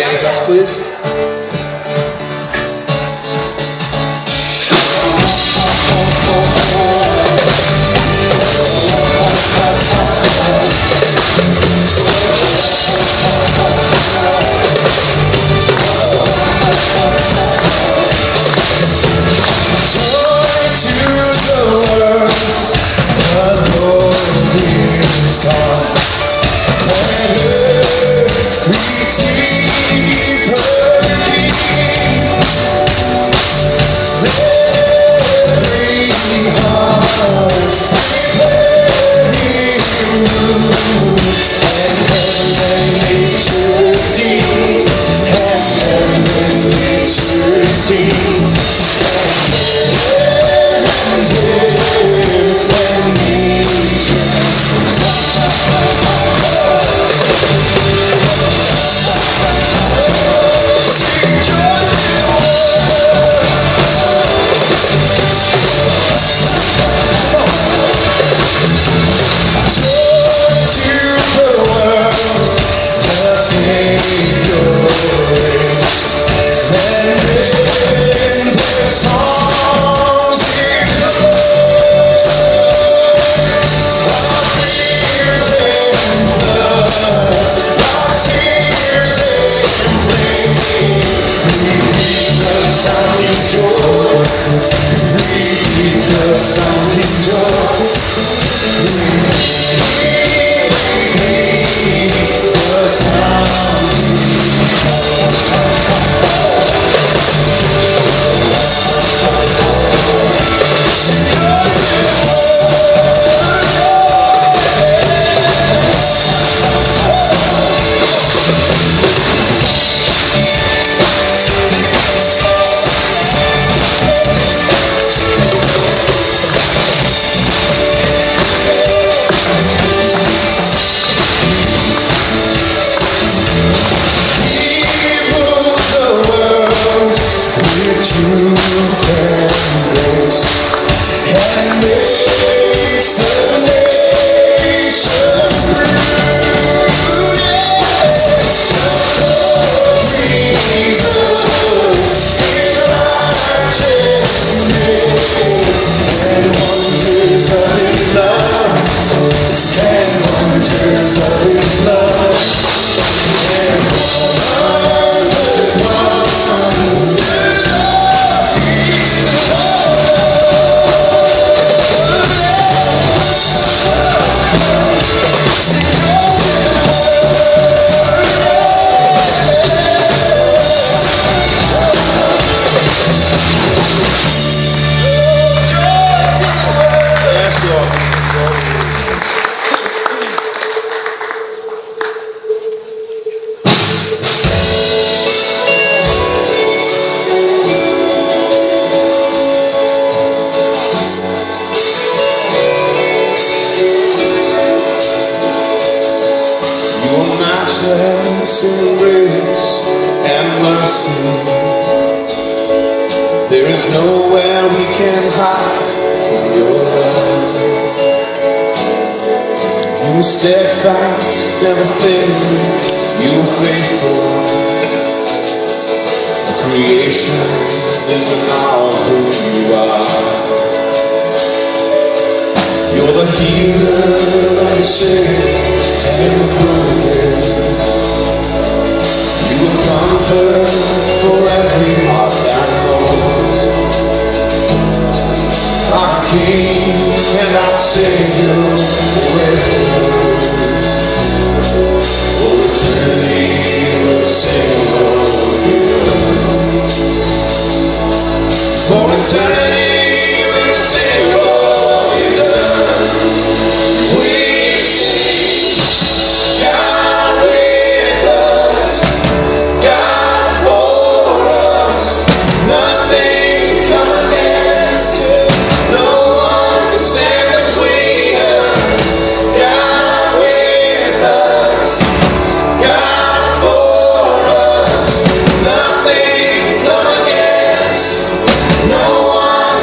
Stand with us, please. There is nowhere we can hide from your love. You were steadfast, never failing, you were faithful. Creation is an hour of who you are. You're the healer of the sick and the broken. You will comfort for every heart that knows. Our King and our Savior forever. For eternity we'll sing of you. For eternity we'll sing of you. We sing, God with us, God for us. Nothing can come against you. No one can stand between us. God with us, God for us. Nothing can come against. No one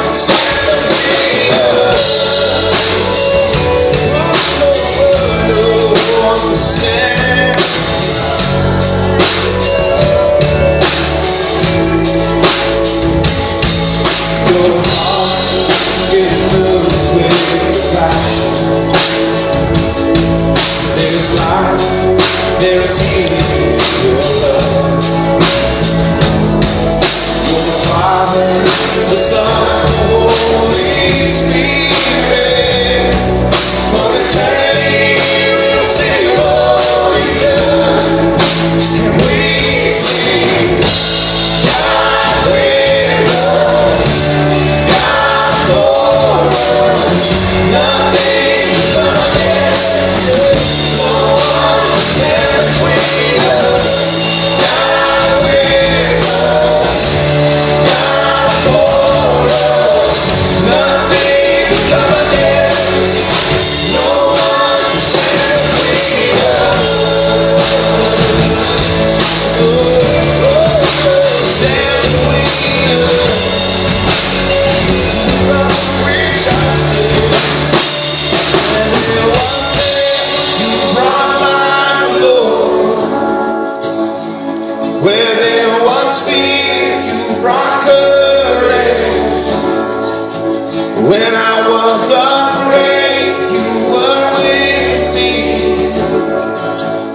When I was afraid, you were with me,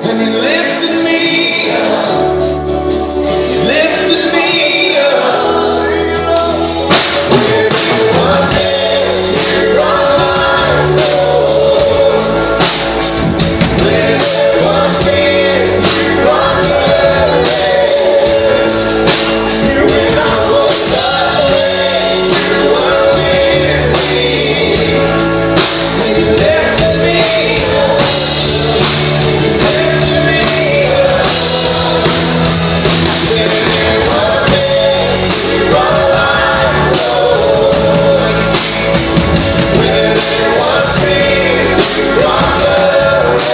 and you lifted me up, you lifted me up. When you was there, you on my floor. When there was fear, you on courage. When I was afraid, you were with me. When you lifted me up, you lifted me up. When there was fear, you on my floor. When there was fear, you on courage.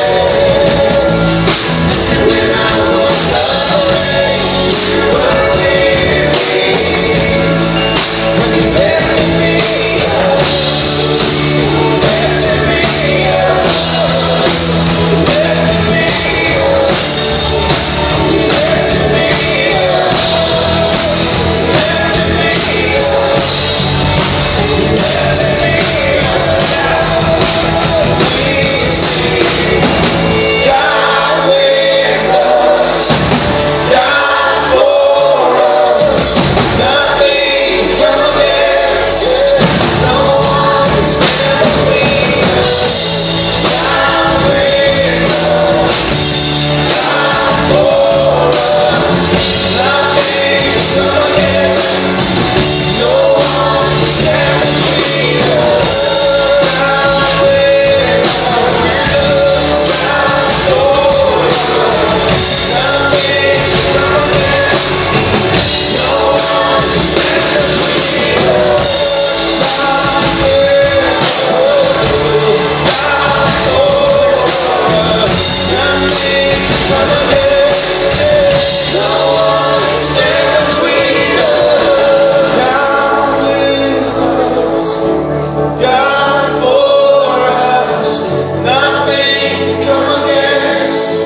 When I was afraid, you were with me. When you lifted me up, lifted me up, lifted me up, lifted me up, lifted me up, lifted me up. We sing, God with us, God for us. Nothing can come against it. No one can stand between us. God with us, God for us. Nothing can come against it. No one can stand between us. God with us, God for us. Nothing can come against it. No one can stand between us. God with us, God for us. Nothing can come against it. No one can stand between us. God with us, God for us. Nothing can come against it.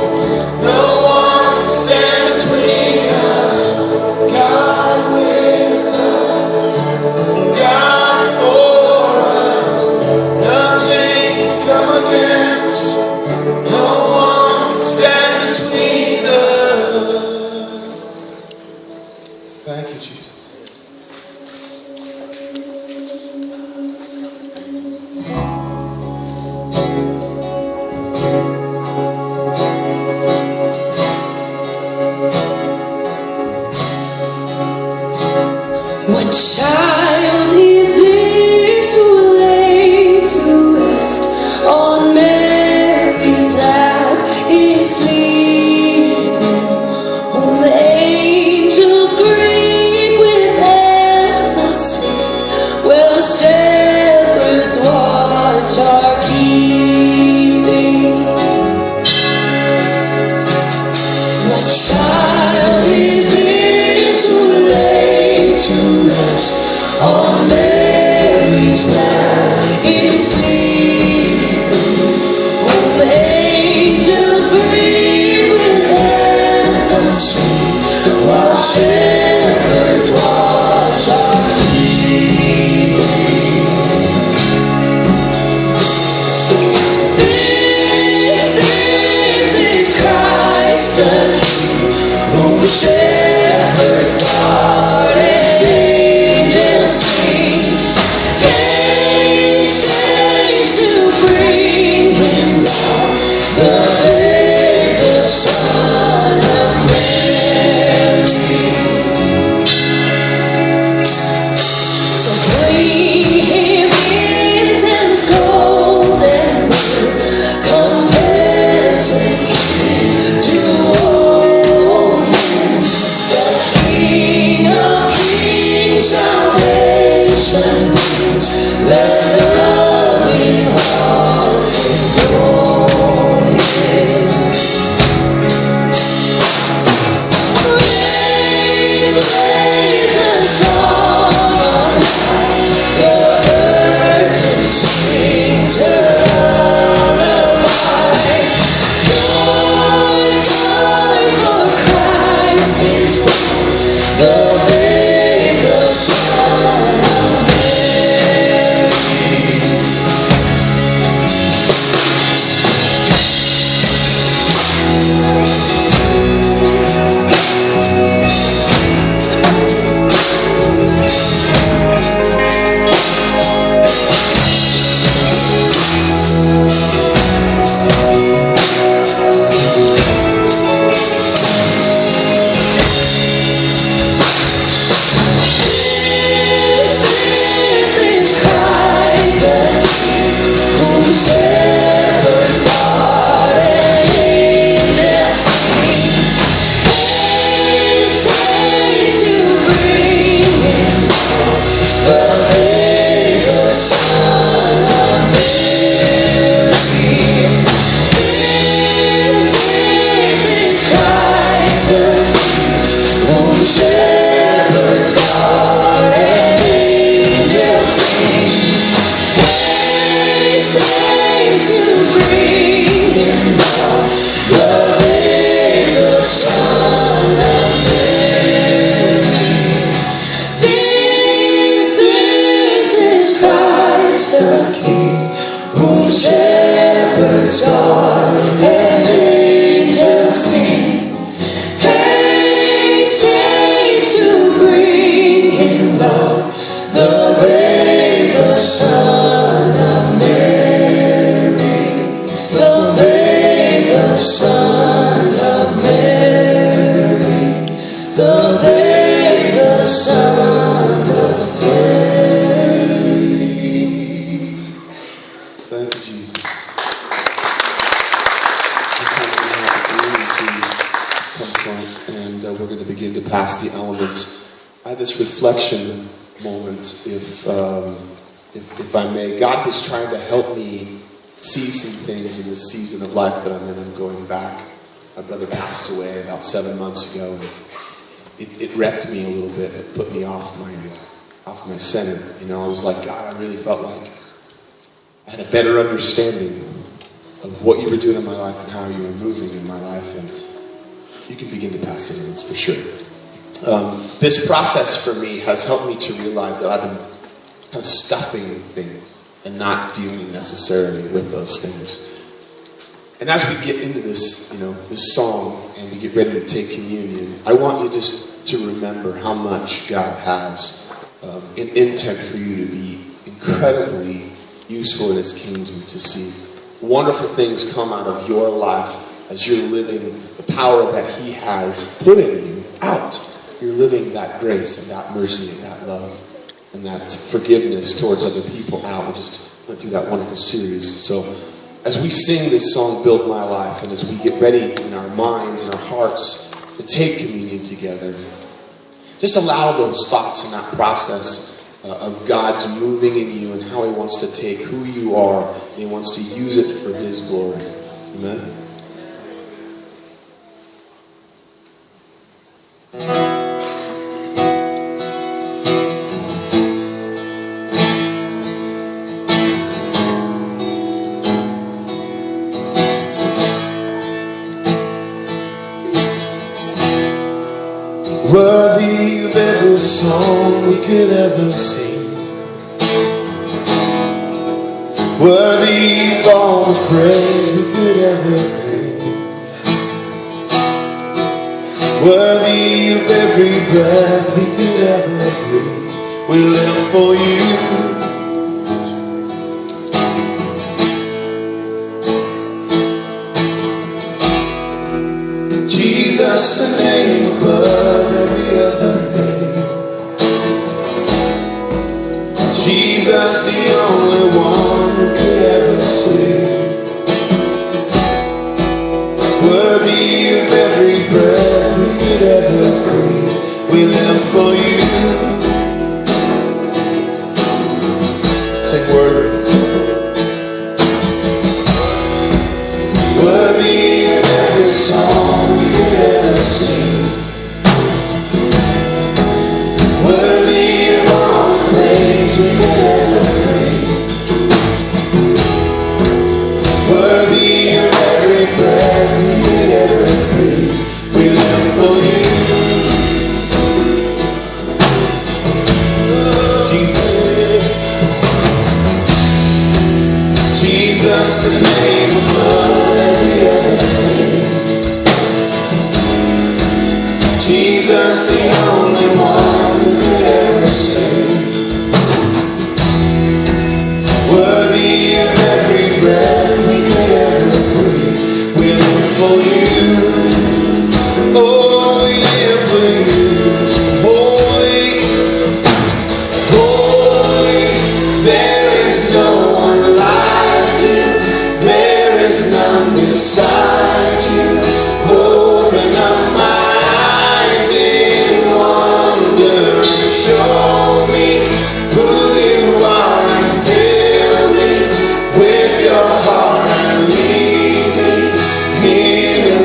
No one can stand between us. God with us, God for us. Nothing can come against it. No one can stand between us. Thank you, Jesus. What child is this who lay to rest on Mary's lap is sleeping, whom angels greet with anthems sweet, while shepherds watch are keeping? What child is this who lay to rest on Mary's lap is sleeping, whom angels greet with anthems sweet, while shepherds watch are keeping? This is Christ the King, whom shepherds guard and and we're going to begin to pass the elements. I had this reflection moment, if I may. God was trying to help me see some things in this season of life that I'm in. I'm going back. My brother passed away about 7 months ago, and it wrecked me a little bit. It put me off my center. You know, I was like, God, I really felt like I had a better understanding of what you were doing in my life and how you were moving in my life, and you can begin to pass the elements for sure. This process for me has helped me to realize that I've been kind of stuffing things and not dealing necessarily with those things. And as we get into this, this song, and we get ready to take communion, I want you just to remember how much God has an intent for you to be incredibly useful in His kingdom, to see wonderful things come out of your life as you're living the power that He has put in you out. You're living that grace and that mercy and that love and that forgiveness towards other people out. We just went through that wonderful series. So as we sing this song, Build My Life, and as we get ready in our minds and our hearts to take communion together, just allow those thoughts and that process of God's moving in you and how He wants to take who you are and He wants to use it for His glory. Amen. Worthy of every song we could ever sing, worthy of all the praise we could ever bring, worthy of every breath we could ever breathe. We live for You. Jesus, the name above every other name. Jesus, the only one who could ever save. Worthy of every breath we could ever breathe. We live for You. Sing worthy. Worthy of every song we could ever sing, worthy of all the praise we could ever bring, worthy of every breath we could ever breathe. We live for You. Jesus, the name above every other name. Jesus, the only one who could ever save. Worthy of every breath we could ever breathe. We live for You. Oh, we live for You. Holy, holy, there is no one like You. There is none beside You. Open up my eyes in wonder and show me who You are, and fill me with Your heart and lead me in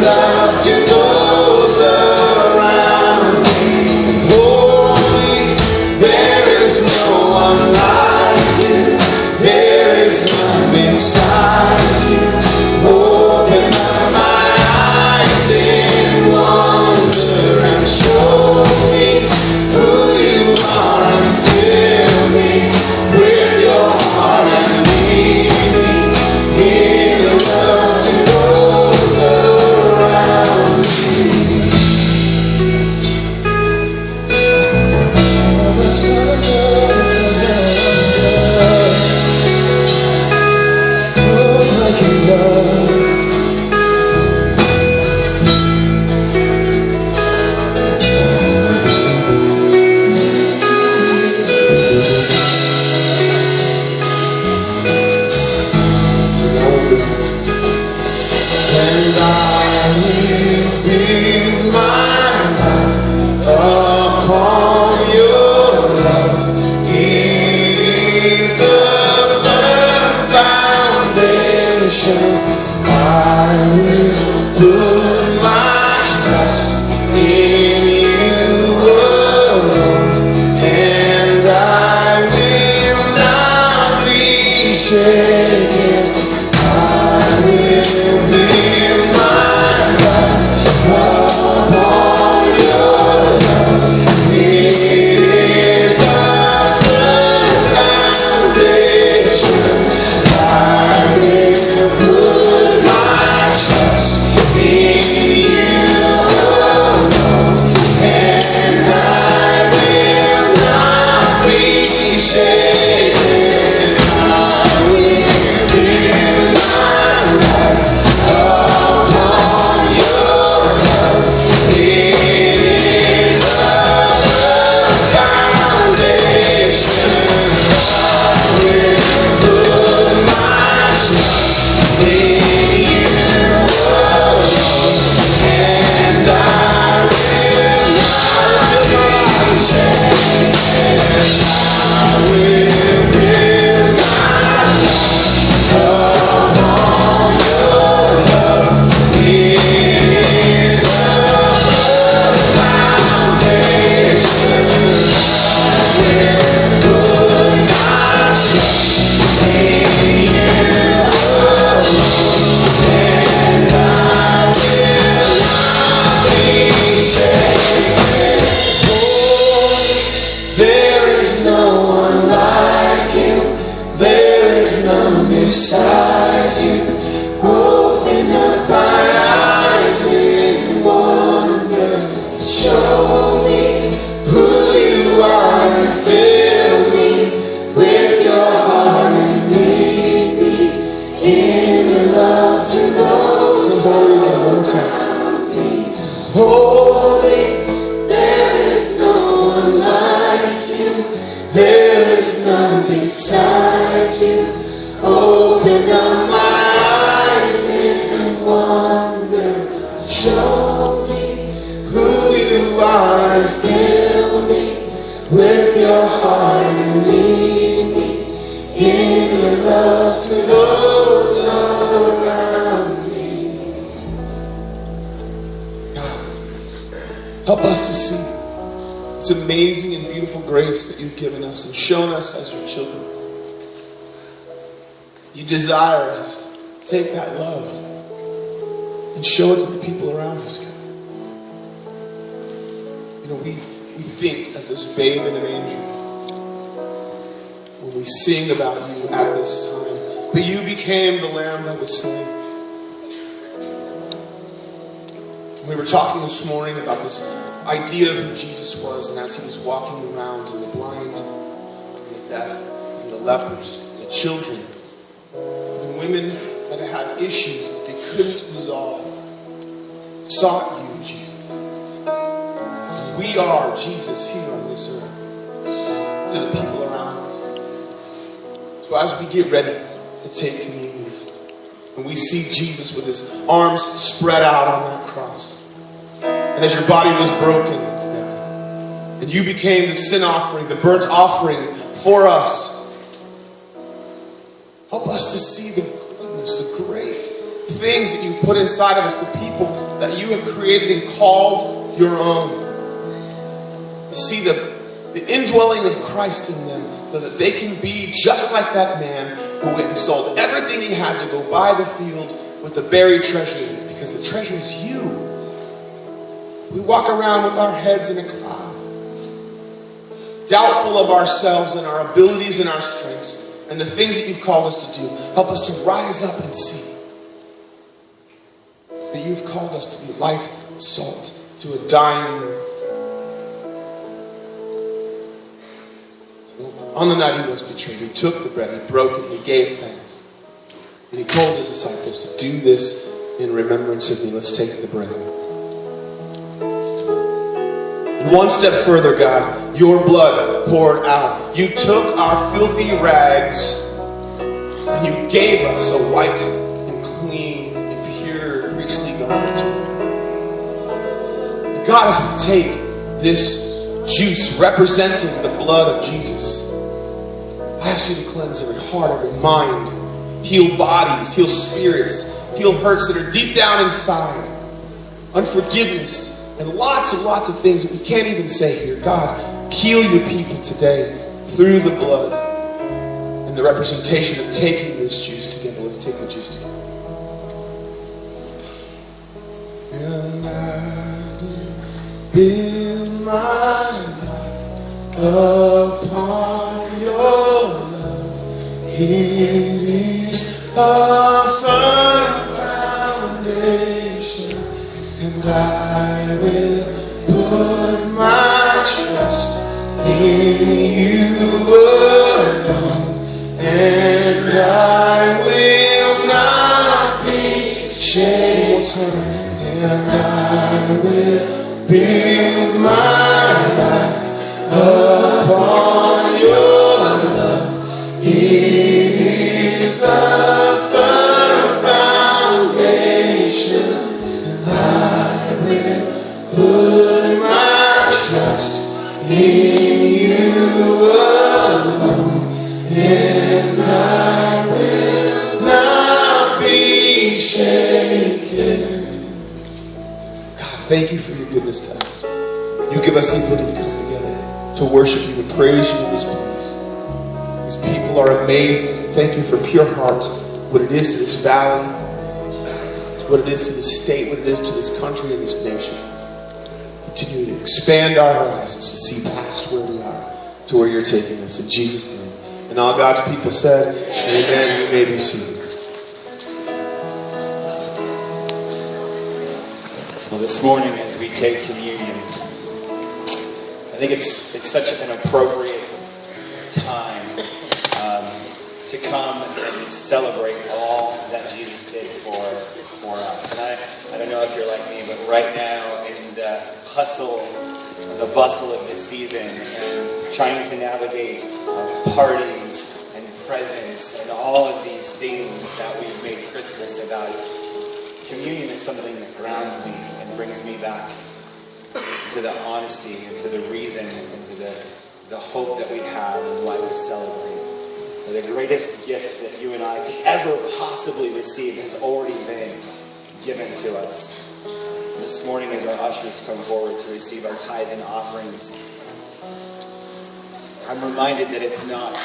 Show me who you are and fill me with your heart and lead me in your love to those around me. Holy, there is no one like you. There is none beside you. Open up my eyes in wonder. Show me who you are and fill me with your heart and lead me in your love to those around me. God, help us to see this amazing and beautiful grace that you've given us and shown us as your children. You desire us to take that love and show it to the people around us, God. You know, we think of this babe in a manger when we sing about you at this time. But you became the lamb that was slain. We were talking this morning about this idea of who Jesus was, and as he was walking around, and the blind, and the deaf, and the lepers, and the children, and women that had issues that they couldn't resolve, sought you, Jesus. We are Jesus here on this earth to the people around us. So as we get ready to take communion this morning, and we see Jesus with his arms spread out on that cross, and as your body was broken, God, and you became the sin offering, the burnt offering for us, help us to see the goodness, the great things that you put inside of us, the people that you have created and called your own. To see the indwelling of Christ in them so that they can be just like that man who went and sold everything he had to go buy the field with the buried treasure in it, because the treasure is you. We walk around with our heads in a cloud, doubtful of ourselves and our abilities and our strengths and the things that you've called us to do. Help us to rise up and see that you've called us to be light and salt to a dying world. On the night he was betrayed, he took the bread, he broke it, and he gave thanks. And he told his disciples to do this in remembrance of me. Let's take the bread. And one step further, God, your blood poured out. You took our filthy rags and you gave us a white and clean and pure priestly garment to wear. And God, as we take this juice representing the blood of Jesus, I ask you to cleanse every heart, every mind, heal bodies, heal spirits, heal hurts that are deep down inside, unforgiveness, and lots of things that we can't even say here. God, heal your people today through the blood and the representation of taking this juice together. Let's take the juice together. And I will build my life upon your love. It is a firm foundation, and I will put my trust in you alone, and I will not be shaken, and I will build my life upon your love. It is a firm foundation, and I will put my trust in you alone, and I will not be shaken. God, thank you for your goodness to us. You give us the ability to come together to worship you and praise you in this place. These people are amazing. Thank you for pure heart, what it is to this valley, what it is to this state, what it is to this country and this nation. Continue to expand our horizons to see past where we are to where you're taking us. In Jesus' name. And all God's people said, amen. You may be seated. Well, this morning as we take communion, think it's such an appropriate time to come and celebrate all that Jesus did for us. And I don't know if you're like me, but right now in the hustle, the bustle of this season, and trying to navigate parties and presents and all of these things that we've made Christmas about, communion is something that grounds me and brings me back to the honesty and to the reason and to the hope that we have and why we celebrate. And the greatest gift that you and I could ever possibly receive has already been given to us. This morning as our ushers come forward to receive our tithes and offerings, I'm reminded that it's not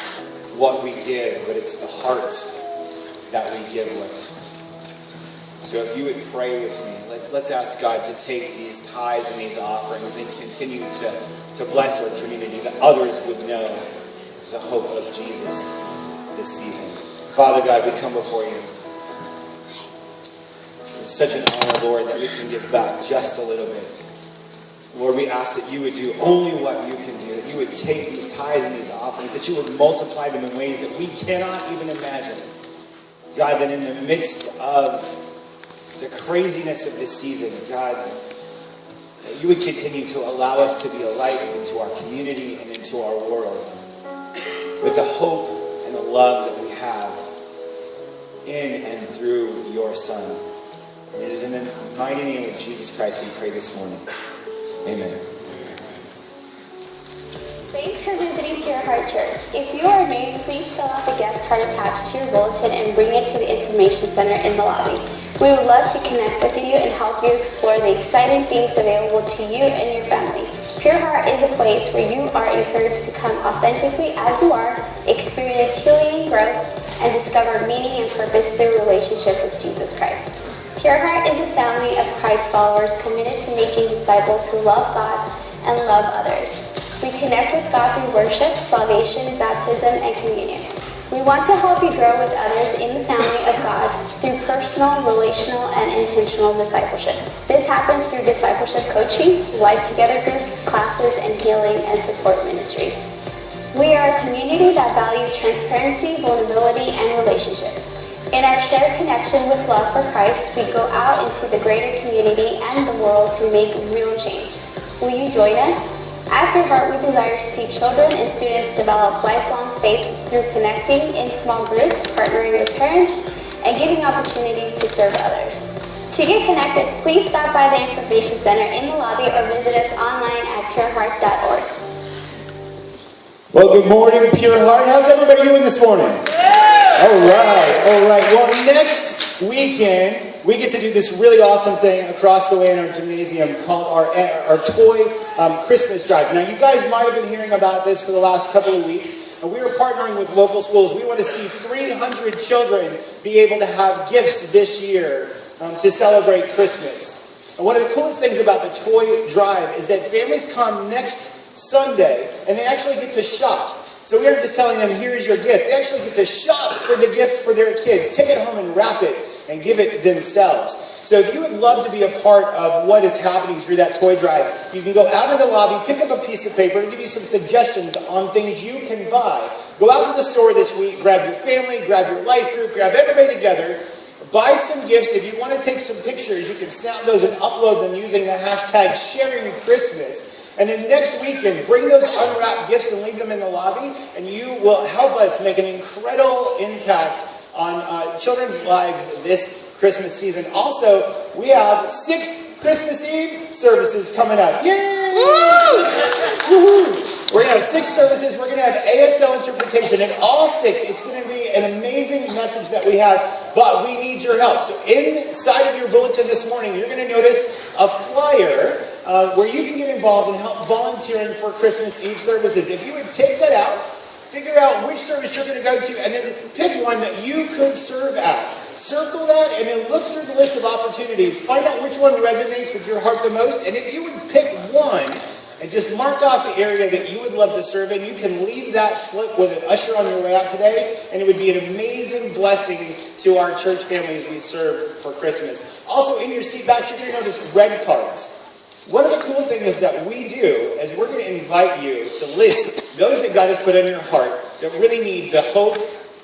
what we give, but it's the heart that we give with. So if you would pray with me, let's ask God to take these tithes and these offerings and continue to bless our community, that others would know the hope of Jesus this season. Father God, we come before you. It's such an honor, Lord, that we can give back just a little bit. Lord, we ask that you would do only what you can do, that you would take these tithes and these offerings, that you would multiply them in ways that we cannot even imagine. God, that in the midst of the craziness of this season, God, that you would continue to allow us to be a light into our community and into our world with the hope and the love that we have in and through your Son. And it is in the mighty name of Jesus Christ we pray this morning. Amen. Thanks for visiting Pure Heart Church. If you are new, please fill out the guest card attached to your bulletin and bring it to the information center in the lobby. We would love to connect with you and help you explore the exciting things available to you and your family. Pure Heart is a place where you are encouraged to come authentically as you are, experience healing and growth, and discover meaning and purpose through relationship with Jesus Christ. Pure Heart is a family of Christ followers committed to making disciples who love God and love others. We connect with God through worship, salvation, baptism, and communion. We want to help you grow with others in the family of God through personal, relational, and intentional discipleship. This happens through discipleship coaching, life together groups, classes, and healing and support ministries. We are a community that values transparency, vulnerability, and relationships. In our shared connection with love for Christ, we go out into the greater community and the world to make real change. Will you join us? At Pure Heart, we desire to see children and students develop lifelong faith through connecting in small groups, partnering with parents, and giving opportunities to serve others. To get connected, please stop by the Information Center in the lobby or visit us online at pureheart.org. Well, good morning, Pure Heart. How's everybody doing this morning? All right. Well, next weekend, we get to do this really awesome thing across the way in our gymnasium called our toy Christmas drive. Now, you guys might have been hearing about this for the last couple of weeks. And we are partnering with local schools. We want to see 300 children be able to have gifts this year to celebrate Christmas. And one of the coolest things about the toy drive is that families come next Sunday and they actually get to shop. So we aren't just telling them, here's your gift. They actually get to shop for the gift for their kids, take it home and wrap it and give it themselves. So if you would love to be a part of what is happening through that toy drive, you can go out in the lobby, pick up a piece of paper, and give you some suggestions on things you can buy. Go out to the store this week, grab your family, grab your life group, grab everybody together, buy some gifts. If you want to take some pictures, you can snap those and upload them using the hashtag #SharingChristmas. And then next weekend, bring those unwrapped gifts and leave them in the lobby, and you will help us make an incredible impact on children's lives this Christmas season. Also, we have 6 Christmas Eve services coming up. Yay! Woo-hoo! We're going to have 6 services. We're going to have ASL interpretation. And all 6, it's going to be an amazing message that we have, but we need your help. So inside of your bulletin this morning, you're going to notice a flyer where you can get involved and help volunteering for Christmas Eve services. If you would take that out, figure out which service you're going to go to, and then pick one that you could serve at. Circle that, and then look through the list of opportunities. Find out which one resonates with your heart the most, and if you would pick one and just mark off the area that you would love to serve in, you can leave that slip with an usher on your way out today, and it would be an amazing blessing to our church family as we serve for Christmas. Also, in your seat backs, you're going to notice red cards. One of the cool things that we do is we're going to invite you to list those that God has put in your heart that really need the hope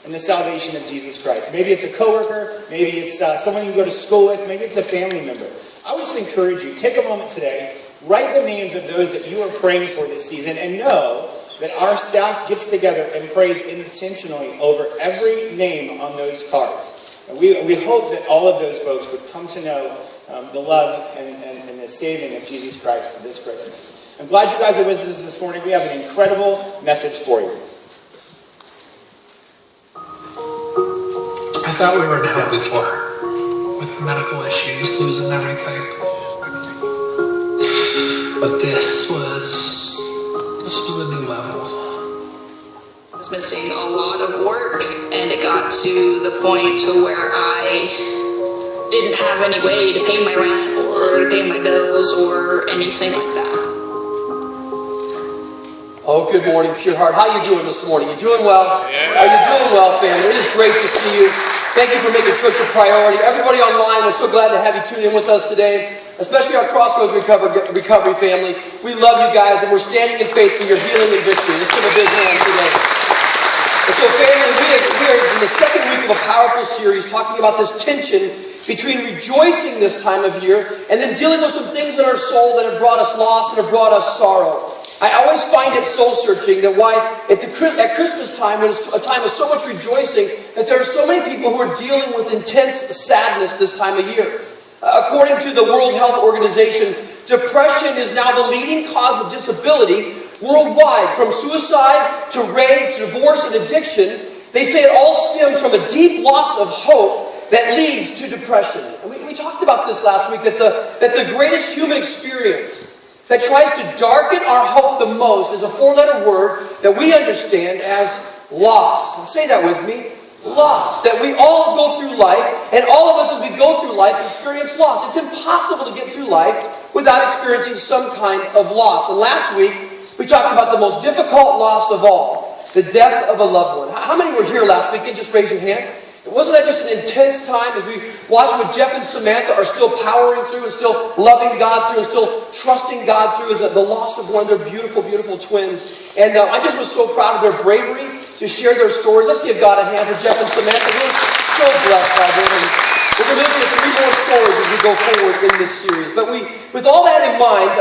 and the salvation of Jesus Christ. Maybe it's a coworker, maybe it's someone you go to school with, maybe it's a family member. I would just encourage you, take a moment today, write the names of those that you are praying for this season, and know that our staff gets together and prays intentionally over every name on those cards. And we hope that all of those folks would come to know the love and the saving of Jesus Christ this Christmas. I'm glad you guys are with us this morning. We have an incredible message for you. I thought we were in hell before, with the medical issues, losing everything. But this was a new level. I was missing a lot of work, and it got to the point to where I didn't have any way to pay my rent or to pay my bills or anything like that. Oh, good morning, Pure Heart. How you doing this morning? You doing well? Yeah. Are you doing well, family? It is great to see you. Thank you for making church a priority. Everybody online, we're so glad to have you tune in with us today, especially our Crossroads Recovery family. We love you guys, and we're standing in faith for your healing and victory. Let's give a big hand today. And so, family, we are in the second week of a powerful series talking about this tension between rejoicing this time of year and then dealing with some things in our soul that have brought us loss and have brought us sorrow. I always find it soul-searching that why at Christmas time, when it's a time of so much rejoicing, that there are so many people who are dealing with intense sadness this time of year. According to the World Health Organization, depression is now the leading cause of disability worldwide. From suicide to rape to divorce and addiction, they say it all stems from a deep loss of hope that leads to depression. And we talked about this last week, that the greatest human experience that tries to darken our hope the most is a four-letter word that we understand as loss. Say that with me. Loss. That we all go through life, and all of us as we go through life experience loss. It's impossible to get through life without experiencing some kind of loss. And last week, we talked about the most difficult loss of all, the death of a loved one. How many were here last weekend? Just raise your hand. Wasn't that just an intense time as we watched what Jeff and Samantha are still powering through and still loving God through and still trusting God through, is the loss of one of their beautiful, beautiful twins. And I just was so proud of their bravery to share their story. Let's give God a hand for Jeff and Samantha. We're so blessed by them. And we're going to look at 3 more stories as we go forward in this series. But with all that in mind,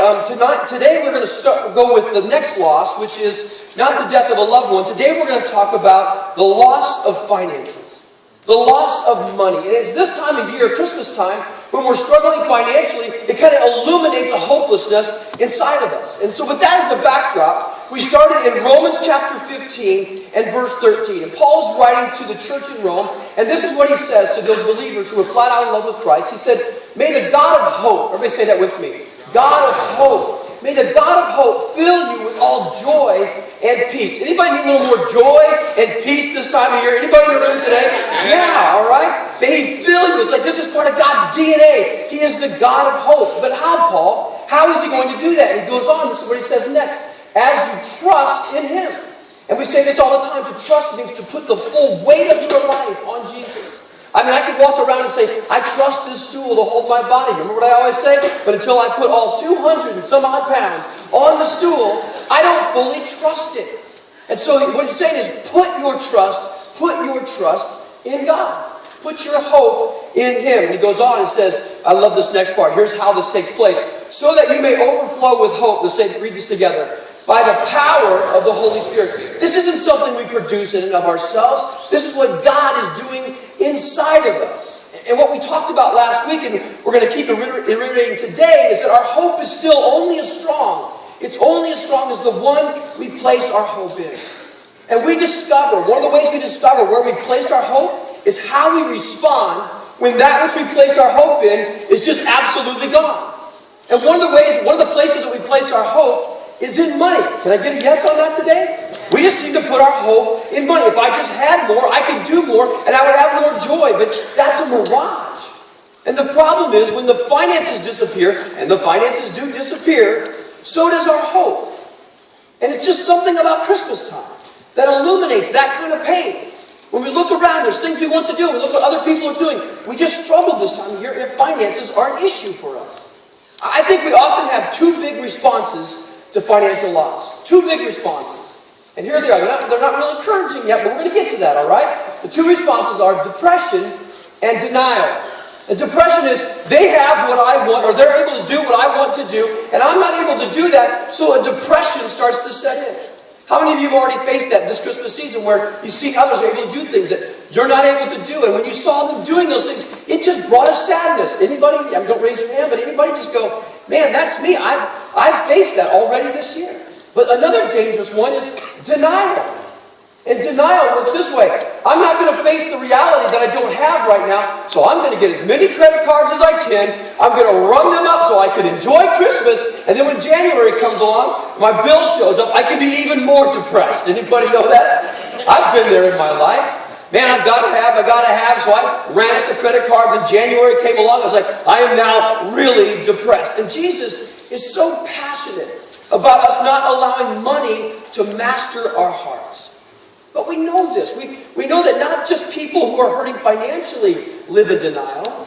today we're going to go with the next loss, which is not the death of a loved one. Today we're going to talk about the loss of finances. The loss of money. And it's this time of year, Christmas time, when we're struggling financially, it kind of illuminates a hopelessness inside of us. And so with that as a backdrop, we started in Romans chapter 15 and verse 13. And Paul's writing to the church in Rome, and this is what he says to those believers who are flat out in love with Christ. He said, "May the God of hope," everybody say that with me, God of hope, may the God of hope fill you with all joy and peace. Anybody need a little more joy and peace this time of year? Anybody in the room today? Yeah, all right. May He fill you. It's like this is part of God's DNA. He is the God of hope. But how, Paul? How is He going to do that? And he goes on. This is what he says next. As you trust in Him. And we say this all the time. To trust means to put the full weight of your life on Jesus. I mean, I could walk around and say, I trust this stool to hold my body. Remember what I always say? But until I put all 200 and some odd pounds on the stool, I don't fully trust it. And so what he's saying is put your trust in God. Put your hope in Him. And he goes on and says, I love this next part. Here's how this takes place. So that you may overflow with hope. Let's read this together. By the power of the Holy Spirit. This isn't something we produce in and of ourselves. This is what God is doing inside of us. And what we talked about last week, and we're going to keep reiterating today, is that our hope is still only as strong. It's only as strong as the one we place our hope in. And we discover, one of the ways we discover where we placed our hope is how we respond when that which we placed our hope in is just absolutely gone. And one of the places that we place our hope is in money. Can I get a yes on that today? We just seem to put our hope in money. If I just had more, I could do more, and I would have more joy. But that's a mirage. And the problem is, when the finances disappear, and the finances do disappear, so does our hope. And it's just something about Christmas time that illuminates that kind of pain. When we look around, there's things we want to do. We look what other people are doing. We just struggle this time of year if finances are an issue for us. I think we often have two big responses to financial loss. Two big responses. And here they are. They're not real encouraging yet, but we're going to get to that, all right? The two responses are depression and denial. And depression is they have what I want, or they're able to do what I want to do, and I'm not able to do that, so a depression starts to set in. How many of you have already faced that this Christmas season where you see others are able to do things that you're not able to do, and when you saw them doing those things, it just brought a sadness. Anybody? Don't raise your hand, but anybody just go, man, that's me. I've faced that already this year. But another dangerous one is denial. And denial works this way. I'm not going to face the reality that I don't have right now, so I'm going to get as many credit cards as I can. I'm going to run them up so I can enjoy Christmas, and then when January comes along, my bill shows up, I can be even more depressed. Anybody know that? I've been there in my life. Man, I gotta have, so I ran up the credit card. When January came along, I was like, I am now really depressed. And Jesus is so passionate about us not allowing money to master our hearts. But we know this. We know that not just people who are hurting financially live in denial,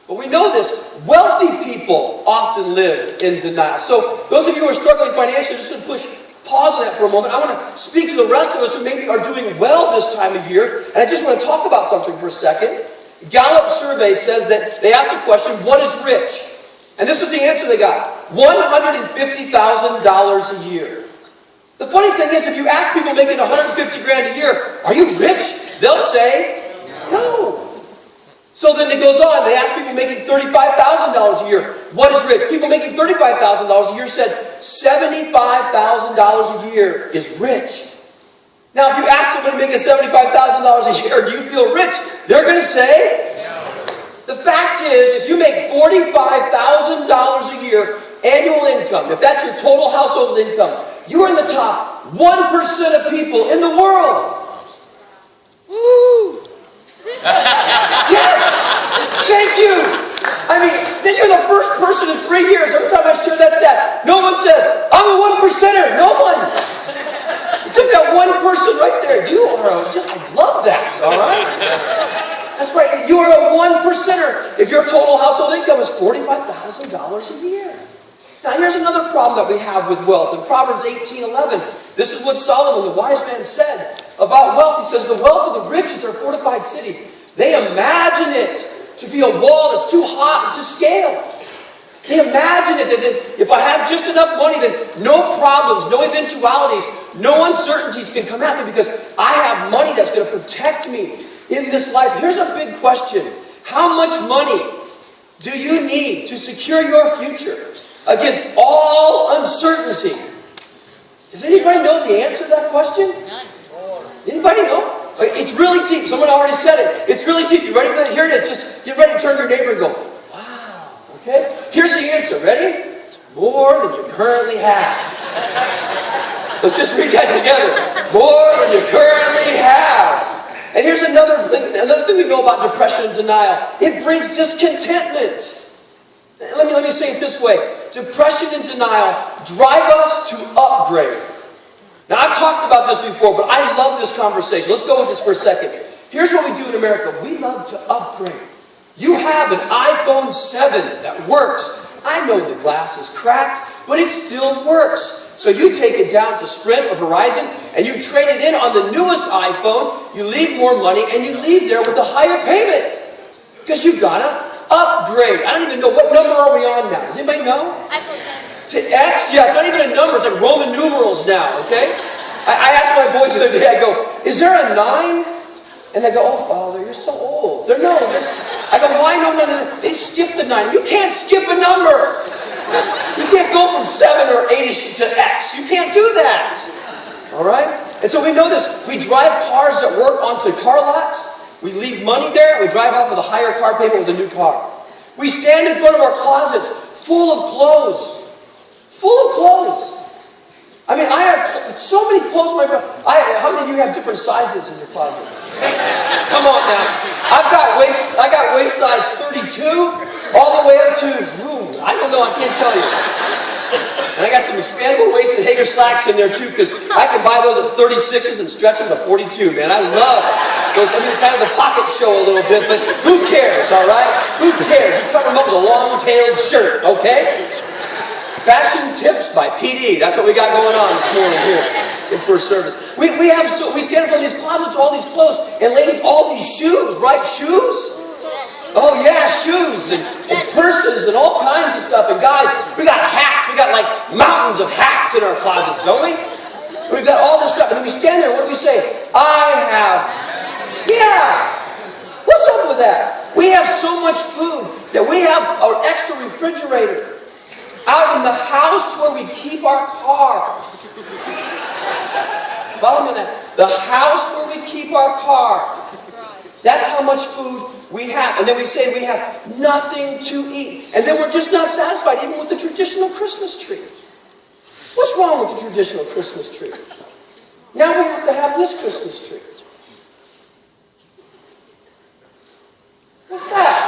but we know this. Wealthy people often live in denial. So those of you who are struggling financially, I'm just going to push pause on that for a moment. I want to speak to the rest of us who maybe are doing well this time of year, and I just want to talk about something for a second. Gallup survey says that they asked the question, what is rich? And this is the answer they got. $150,000 a year. The funny thing is, if you ask people making $150 grand a year, are you rich? They'll say, no. So then it goes on. They ask people making $35,000 a year, what is rich? People making $35,000 a year said $75,000 a year is rich. Now, if you ask somebody making $75,000 a year, do you feel rich? They're going to say, no. The fact is, if you make $45,000 a year annual income, if that's your total household income, you are in the top 1% of people in the world. Woo! Yes! Thank you! I mean, then you're the first person in 3 years. Every time I share that stat, no one says, I'm a 1%er. No one. Except that one person right there. You are I love that, all right? That's right. You are a 1%er if your total household income is $45,000 a year. Now, here's another problem that we have with wealth. In Proverbs 18:11, this is what Solomon, the wise man, said about wealth. He says, the wealth of the rich is their fortified city. They imagine it to be a wall that's too hot to scale. They imagine it that if I have just enough money, then no problems, no eventualities, no uncertainties can come at me because I have money that's going to protect me in this life. Here's a big question. How much money do you need to secure your future against all uncertainty? Does anybody know the answer to that question? Anybody know? It's really deep. Someone already said it. It's really deep. You ready for that? Here it is. Just get ready to turn to your neighbor and go, wow. Okay? Here's the answer. Ready? More than you currently have. Let's just read that together. More than you currently have. And here's another thing we know about depression and denial. It brings discontentment. Let me say it this way. Depression and denial drive us to upgrade. Now, I've talked about this before, but I love this conversation. Let's go with this for a second. Here's what we do in America. We love to upgrade. You have an iPhone 7 that works. I know the glass is cracked, but it still works. So you take it down to Sprint or Verizon, and you trade it in on the newest iPhone. You leave more money, and you leave there with a higher payment. Because you've got to upgrade. I don't even know. What number are we on now? Does anybody know? iPhone 10. To X? Yeah, it's not even a number. It's like Roman numerals now, okay? I asked my boys the other day, I go, is there a 9? And they go, oh, Father, you're so old. I go, why no? They skipped the 9. You can't skip a number. You can't go from 7 or 8 to X. You can't do that. All right? And so we know this. We drive cars that work onto car lots. We leave money there. We drive off with a higher car payment with a new car. We stand in front of our closets full of clothes. Full of clothes. I mean, I have so many clothes in my closet. How many of you have different sizes in your closet? Come on now. I got waist size 32 all the way up to, I don't know, I can't tell you. And I got some expandable waisted Hager slacks in there too, because I can buy those at 36s and stretch them to 42, man. I love those. I mean, kind of the pockets show a little bit, but who cares, all right? Who cares? You cover them up with a long-tailed shirt, okay? Fashion tips by PD. That's what we got going on this morning here in first service. We stand in front of these closets, all these clothes, and ladies, all these shoes, right? Shoes? Oh yeah, shoes and purses and all kinds of stuff. And guys, we got hats. We got like mountains of hats in our closets, don't we? We've got all this stuff. And then we stand there, and what do we say? I have. Yeah. What's up with that? We have so much food that we have our extra refrigerator out in the house where we keep our car. Follow me on that. The house where we keep our car. That's how much food we have. And then we say we have nothing to eat. And then we're just not satisfied even with the traditional Christmas tree. What's wrong with the traditional Christmas tree? Now we have to have this Christmas tree. What's that?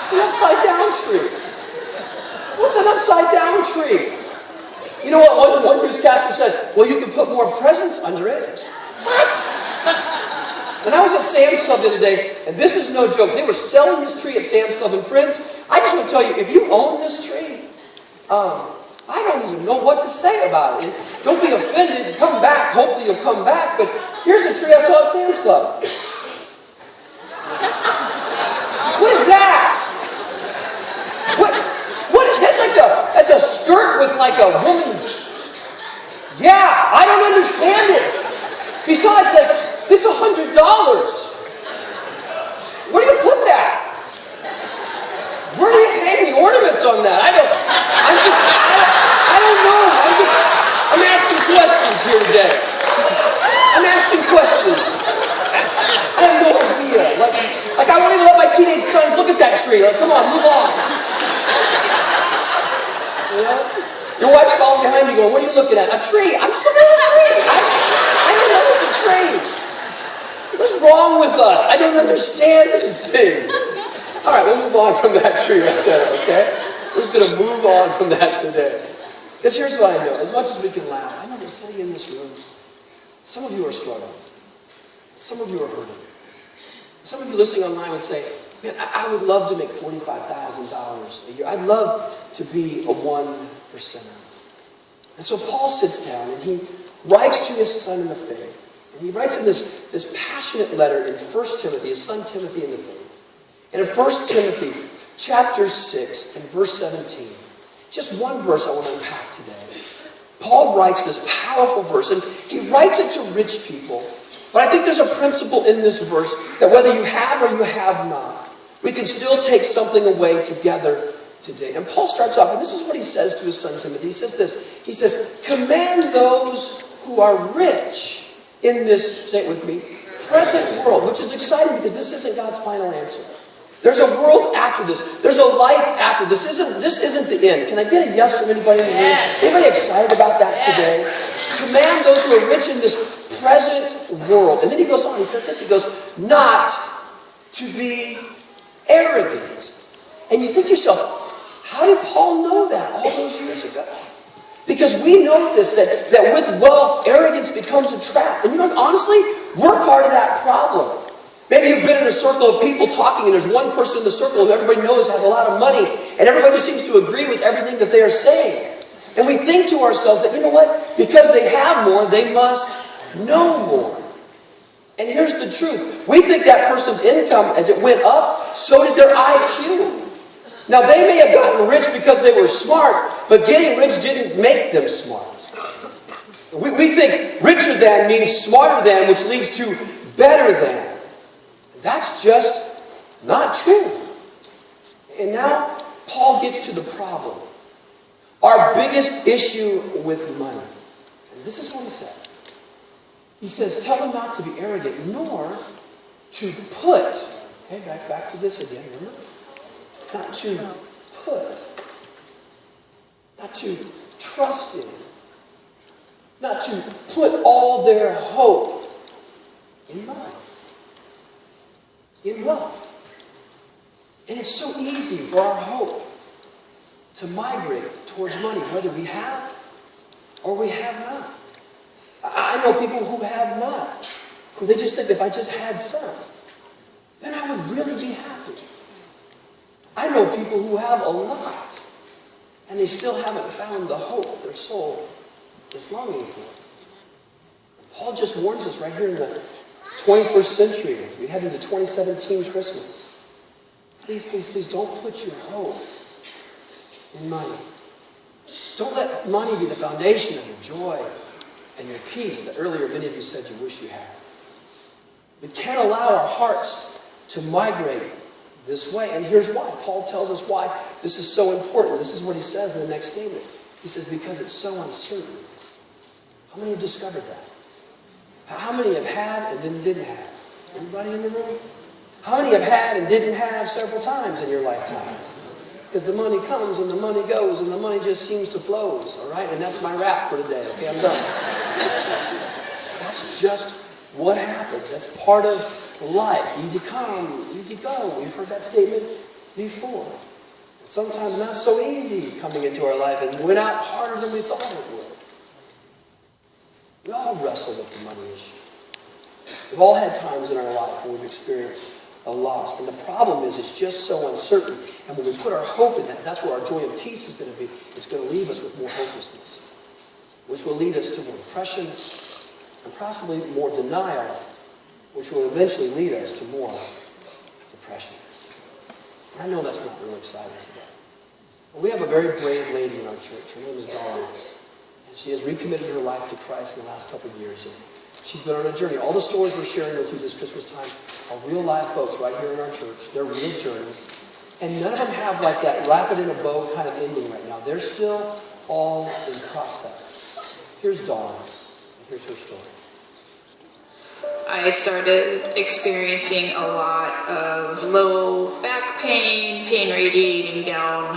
It's an upside down tree. What's an upside down tree? You know what one newscaster said? Well, you can put more presents under it. What? When I was at Sam's Club the other day, and this is no joke, they were selling this tree at Sam's Club. And friends, I just want to tell you, if you own this tree, I don't even know what to say about it. Don't be offended. Come back. Hopefully you'll come back. But here's the tree I saw at Sam's Club. What is that? That's a skirt with like a woman's. Yeah, I don't understand it. Besides, like, it's $100. Where do you put that? Where do you hang the ornaments on that? I don't know. I'm asking questions here today. I'm asking questions. I have no idea. Like I won't even let my teenage sons look at that tree. Like, come on, move on. You know? Your wife's following behind you going, what are you looking at? A tree. I'm just looking at a tree. I don't know it's a tree. What's wrong with us? I don't understand these things. All right, we'll move on from that tree right there, okay? We're just going to move on from that today. Because here's what I know. As much as we can laugh, I know there's sitting in this room, some of you are struggling. Some of you are hurting. Some of you listening online would say, man, I would love to make $45,000 a year. I'd love to be a 1%er. And so Paul sits down and he writes to his son in the faith. And he writes in this passionate letter in 1 Timothy, his son Timothy in the faith. And in 1 Timothy chapter 6 and verse 17, just one verse I want to unpack today. Paul writes this powerful verse, and he writes it to rich people. But I think there's a principle in this verse that whether you have or you have not, we can still take something away together today. And Paul starts off, and this is what he says to his son Timothy. He says this. He says, command those who are rich in this, say it with me, present world, which is exciting because this isn't God's final answer. There's a world after this. There's a life after this. This isn't the end. Can I get a yes from anybody in the room? Anybody excited about that today? Command those who are rich in this present world. And then he goes on. He says this. He goes, not to be arrogant. And you think to yourself, how did Paul know that all those years ago? Because we know this, that with wealth, arrogance becomes a trap. And you know, honestly, we're part of that problem. Maybe you've been in a circle of people talking and there's one person in the circle who everybody knows has a lot of money and everybody seems to agree with everything that they are saying. And we think to ourselves that, you know what? Because they have more, they must know more. And here's the truth. We think that person's income, as it went up, so did their IQ. Now, they may have gotten rich because they were smart, but getting rich didn't make them smart. We think richer than means smarter than, which leads to better than. That's just not true. And now, Paul gets to the problem. Our biggest issue with money. And this is what he says. He says, tell them not to be arrogant, nor to put, okay, back to this again, remember? Not to put, not to trust in, not to put all their hope in money, in wealth. And it's so easy for our hope to migrate towards money, whether we have or we have not. I know people who have not, who they just think if I just had some, then I would really be happy. I know people who have a lot, and they still haven't found the hope their soul is longing for. Paul just warns us right here in the 21st century, as we head into 2017 Christmas. Please, please, please don't put your hope in money. Don't let money be the foundation of your joy and your peace that earlier many of you said you wish you had. We can't allow our hearts to migrate this way. And here's why. Paul tells us why this is so important. This is what he says in the next statement. He says, because it's so uncertain. How many have discovered that? How many have had and then didn't have? Anybody in the room? How many have had and didn't have several times in your lifetime? Because the money comes and the money goes and the money just seems to flows, all right? And that's my rap for today, okay? I'm done. That's just what happens. That's part of life. Easy come, easy go. We've heard that statement before. Sometimes not so easy coming into our life and went out harder than we thought it would. We all wrestle with the money issue. We've all had times in our life when we've experienced a loss. And the problem is it's just so uncertain. And when we put our hope in that, that's where our joy and peace is going to be. It's going to leave us with more hopelessness, which will lead us to more depression and possibly more denial, which will eventually lead us to more depression. I know that's not real exciting today. But we have a very brave lady in our church. Her name is Dawn. She has recommitted her life to Christ in the last couple of years. And she's been on a journey. All the stories we're sharing with you this Christmas time are real live folks right here in our church. They're real journeys. And none of them have like that wrap it in a bow kind of ending right now. They're still all in process. Here's Dawn. And here's her story. I started experiencing a lot of low back pain, pain radiating down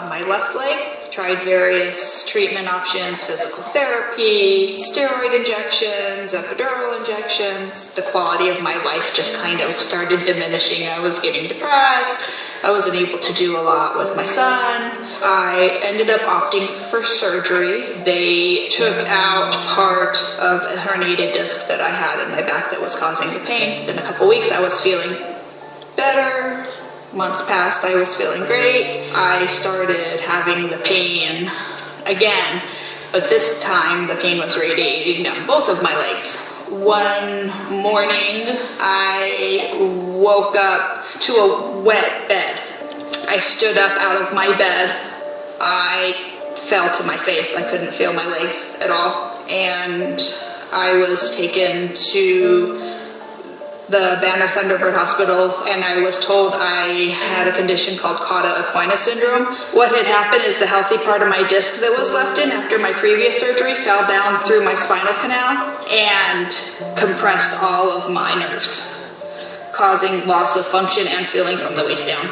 my left leg. Tried various treatment options, physical therapy, steroid injections, epidural injections. The quality of my life just kind of started diminishing. I was getting depressed. I wasn't able to do a lot with my son. I ended up opting for surgery. They took out part of a herniated disc that I had in my back that was causing the pain. Within a couple weeks, I was feeling better. Months passed, I was feeling great. I started having the pain again, but this time the pain was radiating down both of my legs. One morning, I woke up to a wet bed. I stood up out of my bed. I fell to my face. I couldn't feel my legs at all. And I was taken to the Banner Thunderbird Hospital, and I was told I had a condition called cauda equina syndrome. What had happened is the healthy part of my disc that was left in after my previous surgery fell down through my spinal canal and compressed all of my nerves, causing loss of function and feeling from the waist down.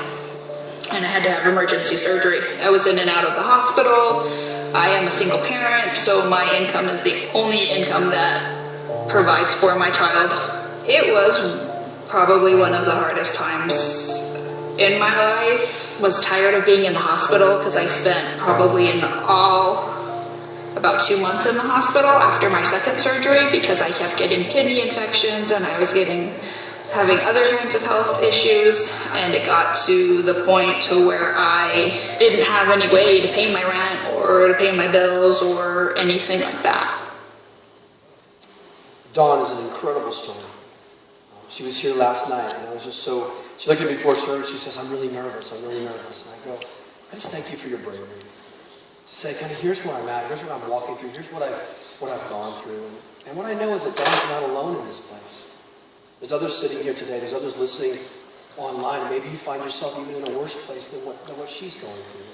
And I had to have emergency surgery. I was in and out of the hospital. I am a single parent, so my income is the only income that provides for my child. It was probably one of the hardest times in my life. Was tired of being in the hospital because I spent probably in all about 2 months in the hospital after my second surgery because I kept getting kidney infections and I was having other kinds of health issues, and it got to the point to where I didn't have any way to pay my rent or to pay my bills or anything like that. Dawn is an incredible story. She was here last night, and I was just so... She looked at me before service, she says, I'm really nervous. And I go, I just thank you for your bravery. To say, kind of, here's where I'm at, here's what I'm walking through, here's what I've gone through. And what I know is that Dawn's not alone in this place. There's others sitting here today, there's others listening online, and maybe you find yourself even in a worse place than what she's going through.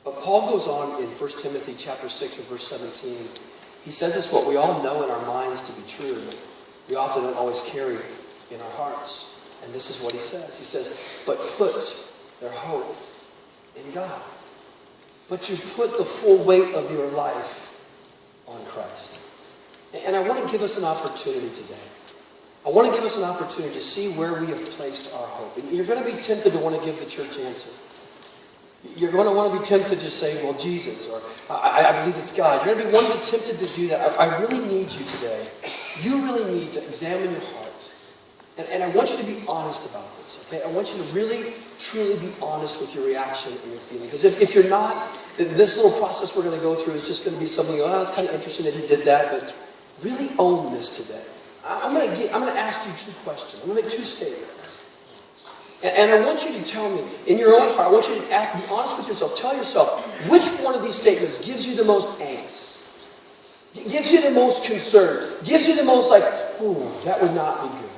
But Paul goes on in 1 Timothy chapter 6 and verse 17. He says it's what we all know in our minds to be true, but we often don't always carry in our hearts. And this is what he says. He says, but put their hope in God. But you put the full weight of your life on Christ. And I want to give us an opportunity today. I want to give us an opportunity to see where we have placed our hope. And you're going to be tempted to want to give the church answer. You're going to want to be tempted to say, well, Jesus, or I believe it's God. You're going to be tempted to do that. I really need you today. You really need to examine your heart And I want you to be honest about this, okay? I want you to really, truly be honest with your reaction and your feeling. Because if you're not, then this little process we're going to go through is just going to be something, oh, it's kind of interesting that he did that, but really own this today. I'm going to ask you two questions. I'm going to make two statements. And I want you to tell me, in your own heart, I want you to be honest with yourself. Tell yourself, which one of these statements gives you the most angst? Gives you the most concern? Gives you the most like, ooh, that would not be good.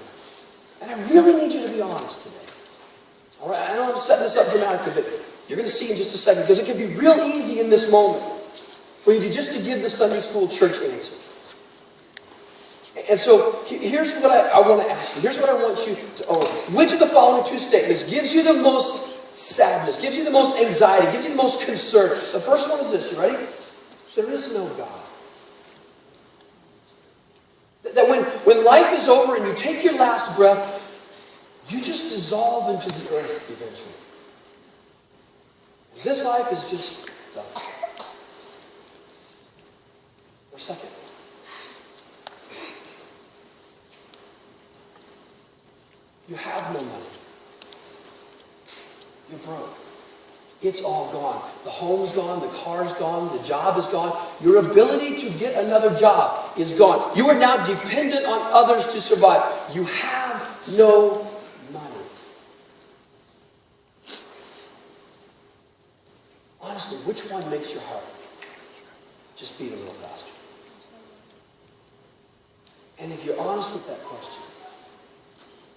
And I really need you to be honest today. All right, I know I'm setting this up dramatically, but you're going to see in just a second, because it can be real easy in this moment for you to give the Sunday school church answer. And so here's what I want to ask you. Here's what I want you to own. Which of the following two statements gives you the most sadness, gives you the most anxiety, gives you the most concern? The first one is this. You ready? There is no God. That when life is over and you take your last breath, you just dissolve into the earth eventually. This life is just done. Or second, you have no money. You're broke. It's all gone. The home's gone, the car's gone, the job is gone. Your ability to get another job is gone. You are now dependent on others to survive. You have no money. Honestly, which one makes your heart just beat a little faster? And if you're honest with that question,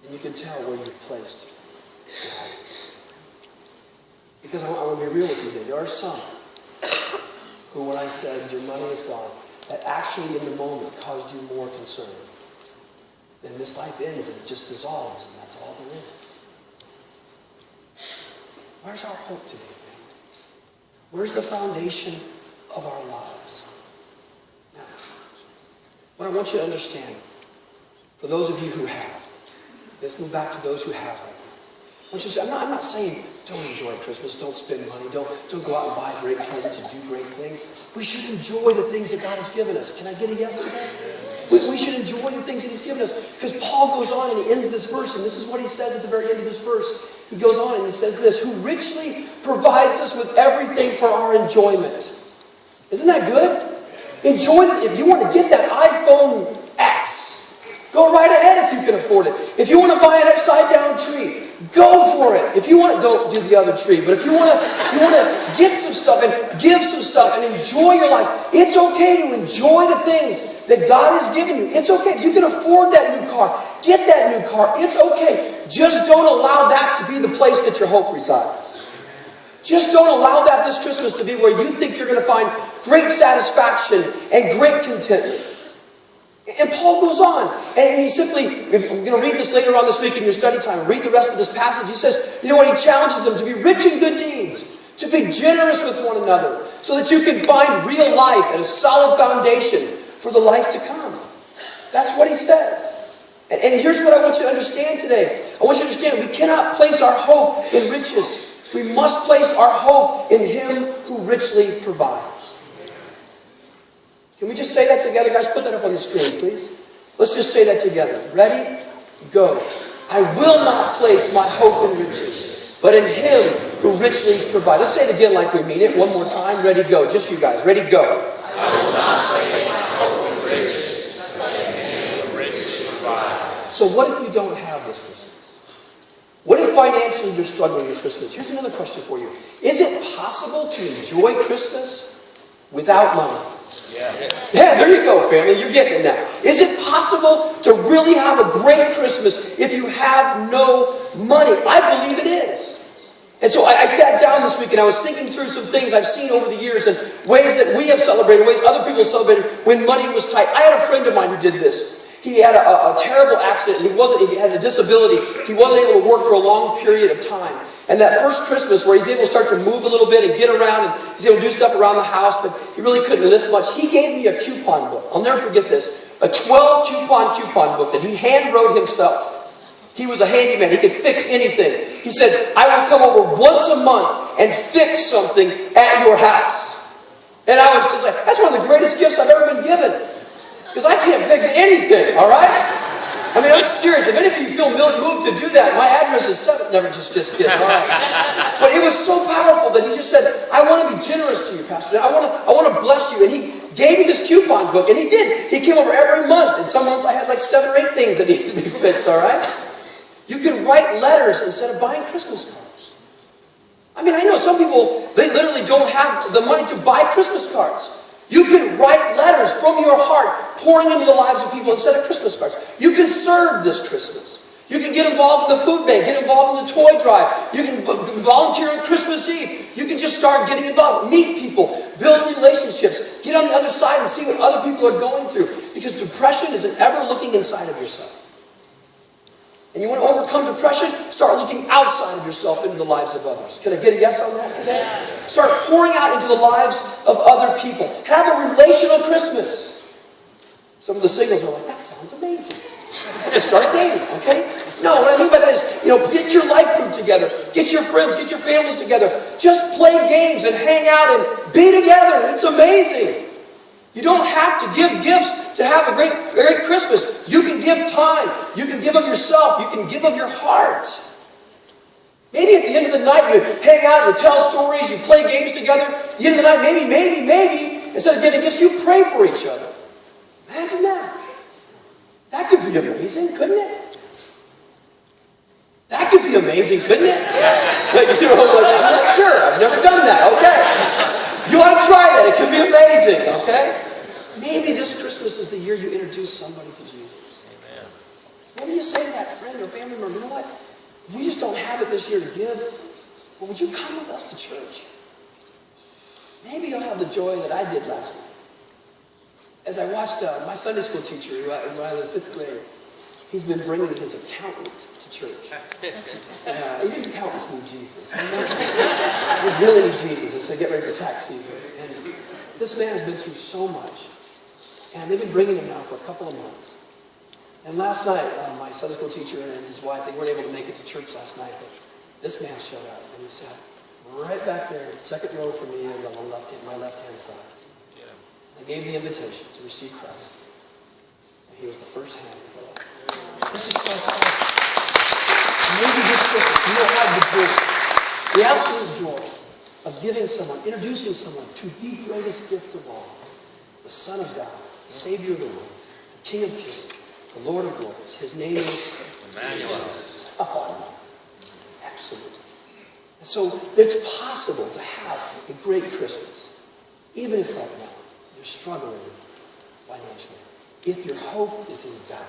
then you can tell where you've placed your heart. Because I want to be real with you today. There are some who, when I said your money is gone, that actually in the moment caused you more concern. Then this life ends and it just dissolves, and that's all there is. Where's our hope today, family? Where's the foundation of our lives? Now, what I want you to understand, for those of you who have, let's move back to those who have right now. I'm not saying don't enjoy Christmas, don't spend money, don't go out and buy great presents and do great things. We should enjoy the things that God has given us. Can I get a yes today? We should enjoy the things that He's given us. Because Paul goes on and he ends this verse, and this is what he says at the very end of this verse. He goes on and he says this, who richly provides us with everything for our enjoyment. Isn't that good? Enjoy it. If you want to get that iPhone X, go right ahead if you can afford it. If you want to buy an upside down tree, go for it. If you want, don't do the other tree. But if you want to get some stuff and give some stuff and enjoy your life, it's okay to enjoy the things that God has given you. It's okay. If you can afford that new car, get that new car. It's okay. Just don't allow that to be the place that your hope resides. Just don't allow that this Christmas to be where you think you're going to find great satisfaction and great contentment. And Paul goes on, and he simply, if you're going to read this later on this week in your study time, read the rest of this passage. He says, you know what? He challenges them to be rich in good deeds, to be generous with one another, so that you can find real life and a solid foundation for the life to come. That's what he says. And here's what I want you to understand today. I want you to understand we cannot place our hope in riches. We must place our hope in Him who richly provides. Can we just say that together? Guys, put that up on the screen, please. Let's just say that together. Ready? Go. I will not place my hope in riches, but in Him who richly provides. Let's say it again like we mean it. One more time. Ready? Go. Just you guys. Ready? Go. I will not place my hope in riches, but in Him who richly provides. So what if you don't have this Christmas? What if financially you're struggling this Christmas? Here's another question for you. Is it possible to enjoy Christmas without money? Yes. Yeah, there you go, family. You're getting that. Is it possible to really have a great Christmas if you have no money? I believe it is. And so I sat down this week and I was thinking through some things I've seen over the years and ways that we have celebrated, ways other people celebrated when money was tight. I had a friend of mine who did this. He had a terrible accident. He had a disability. He wasn't able to work for a long period of time. And that first Christmas where he's able to start to move a little bit and get around and he's able to do stuff around the house, but he really couldn't lift much, he gave me a coupon book. I'll never forget this. A 12 coupon book that he hand wrote himself. He was a handyman. He could fix anything. He said, I will come over once a month and fix something at your house. And I was just like, that's one of the greatest gifts I've ever been given. Because I can't fix anything, all right? I mean, mean, I'm serious. If any of you feel moved to do that, my address is 7. Never just kidding. All right. But it was so powerful that he just said, I want to be generous to you, Pastor. I want to bless you. And he gave me this coupon book, and he did. He came over every month, and some months I had like 7 or 8 things that needed to be fixed, all right? You can write letters instead of buying Christmas cards. I mean, I know some people, they literally don't have the money to buy Christmas cards. You can write letters from your heart, pouring into the lives of people instead of Christmas cards. You can serve this Christmas. You can get involved in the food bank, get involved in the toy drive. You can volunteer on Christmas Eve. You can just start getting involved, meet people, build relationships, get on the other side and see what other people are going through. Because depression is an ever looking inside of yourself. And you want to overcome depression? Start looking outside of yourself into the lives of others. Can I get a yes on that today? Start pouring out into the lives of other people. Have a relational Christmas. Some of the singles are like, that sounds amazing. Start dating, okay? No, what I mean by that is, get your life group together. Get your friends, get your families together. Just play games and hang out and be together. It's amazing. You don't have to give gifts to have a great Christmas. You can give time. You can give of yourself. You can give of your heart. Maybe at the end of the night you hang out, you tell stories, you play games together. At the end of the night, maybe, instead of giving gifts, you pray for each other. Imagine that. That could be amazing, couldn't it? That could be amazing, couldn't it? I'm not sure. I've never done that. Okay. You ought to try that. It could be amazing, okay? Maybe this Christmas is the year you introduce somebody to Jesus. Amen. Maybe you say to that friend or family member, you know what? We just don't have it this year to give. Well, would you come with us to church? Maybe you'll have the joy that I did last night. As I watched my Sunday school teacher, who I was in 5th grade, he's been bringing his accountant to church. Even accountants need Jesus. We really need Jesus as they get ready for tax season. And this man has been through so much. And they've been bringing him now for a couple of months. And last night, my Sunday school teacher and his wife, they weren't able to make it to church last night, but this man showed up and he sat right back there, 2nd row for me and on my left-hand side. I gave the invitation to receive Christ. And he was the first hand to go up. This is so exciting. Maybe this Christmas you will have the absolute joy of giving someone, introducing someone to the greatest gift of all, the Son of God, the Savior of the world, the King of Kings, the Lord of Lords. His name is Emmanuel. Oh, absolutely. And so it's possible to have a great Christmas, even if right now you're struggling financially. If your hope is in God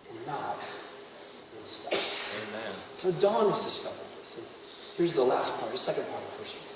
and not in stuff. Amen. So Dawn has discovered this. And here's the last part, the second part of her story.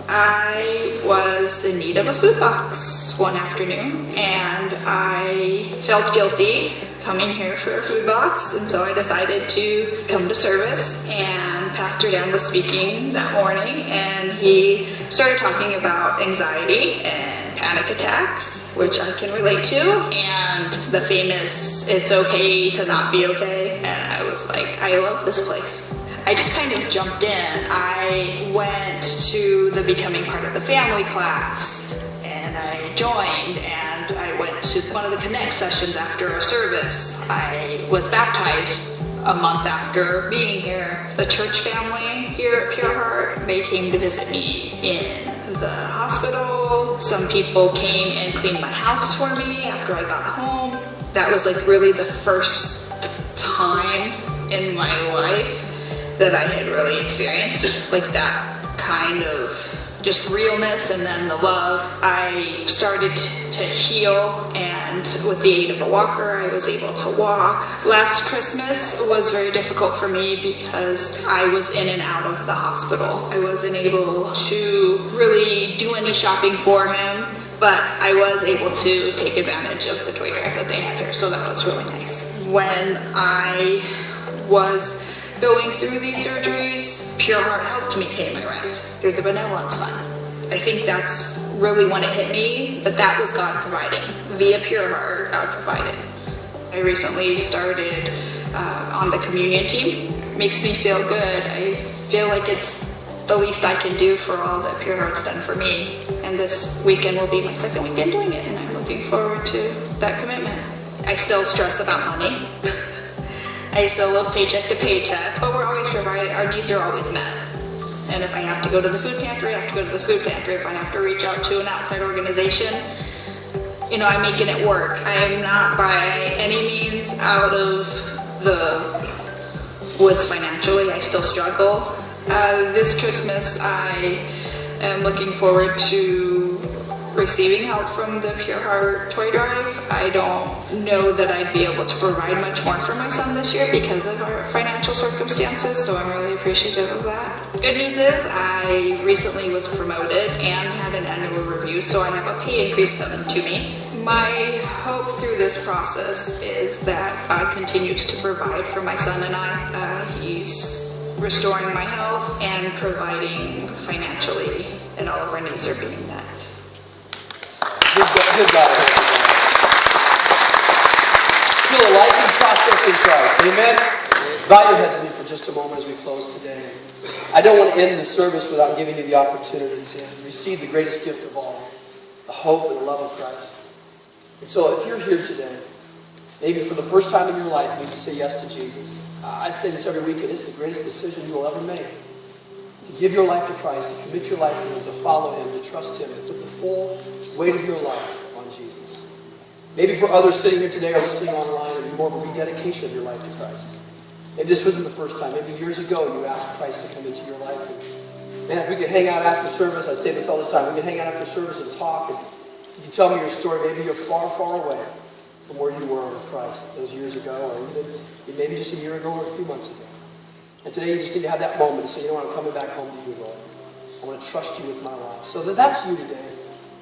I was in need of a food box one afternoon, and I felt guilty coming here for a food box, and so I decided to come to service. And Pastor Dan was speaking that morning, and he started talking about anxiety and panic attacks, which I can relate to, and the famous "it's okay to not be okay." And I was like, I love this place. I just kind of jumped in. I went to the Becoming Part of the Family class, and I joined, and I went to one of the Connect sessions after a service. I was baptized a month after being here. The church family here at Pure Heart, they came to visit me in the hospital. Some people came and cleaned my house for me after I got home. That was like really the first time in my life that I had really experienced like that kind of just realness and then the love. I started to heal, and with the aid of a walker I was able to walk. Last Christmas was very difficult for me because I was in and out of the hospital. I wasn't able to really do any shopping for him, but I was able to take advantage of the toy drive that they had here, so that was really nice. When I was going through these surgeries, Pure Heart helped me pay my rent through the benevolence fund. I think that's really when it hit me that was God providing. Via Pure Heart, God provided. I recently started on the communion team. It makes me feel good. I feel like it's the least I can do for all that Pure Heart's done for me. And this weekend will be my second weekend doing it, and I'm looking forward to that commitment. I still stress about money. I still live paycheck to paycheck, but we're always provided, our needs are always met. And if I have to go to the food pantry, I have to go to the food pantry. If I have to reach out to an outside organization, you know, I'm making it work. I am not by any means out of the woods financially. I still struggle. This Christmas, I am looking forward to receiving help from the Pure Heart Toy Drive. I don't know that I'd be able to provide much more for my son this year because of our financial circumstances, so I'm really appreciative of that. Good news is I recently was promoted and had an annual review, so I have a pay increase coming to me. My hope through this process is that God continues to provide for my son and I. He's restoring my health and providing financially, and all of our needs are being met. Good God. Still a life in process in Christ. Amen? Bow your heads with me for just a moment as we close today. I don't want to end the service without giving you the opportunity to receive the greatest gift of all, the hope and the love of Christ. And so if you're here today, maybe for the first time in your life, you need to say yes to Jesus. I say this every weekend. It's the greatest decision you will ever make. To give your life to Christ, to commit your life to Him, to follow Him, to trust Him, to put the full weight of your life on Jesus. Maybe for others sitting here today or listening online, it'd be more of a rededication of your life to Christ. Maybe this wasn't the first time. Maybe years ago you asked Christ to come into your life. And man, if we could hang out after service, I say this all the time, we could hang out after service and talk, and you can tell me your story. Maybe you're far, far away from where you were with Christ those years ago, or even maybe just a year ago or a few months ago. And today you just need to have that moment to say, you know what, I'm coming back home to you, Lord. I want to trust you with my life. So that's you today.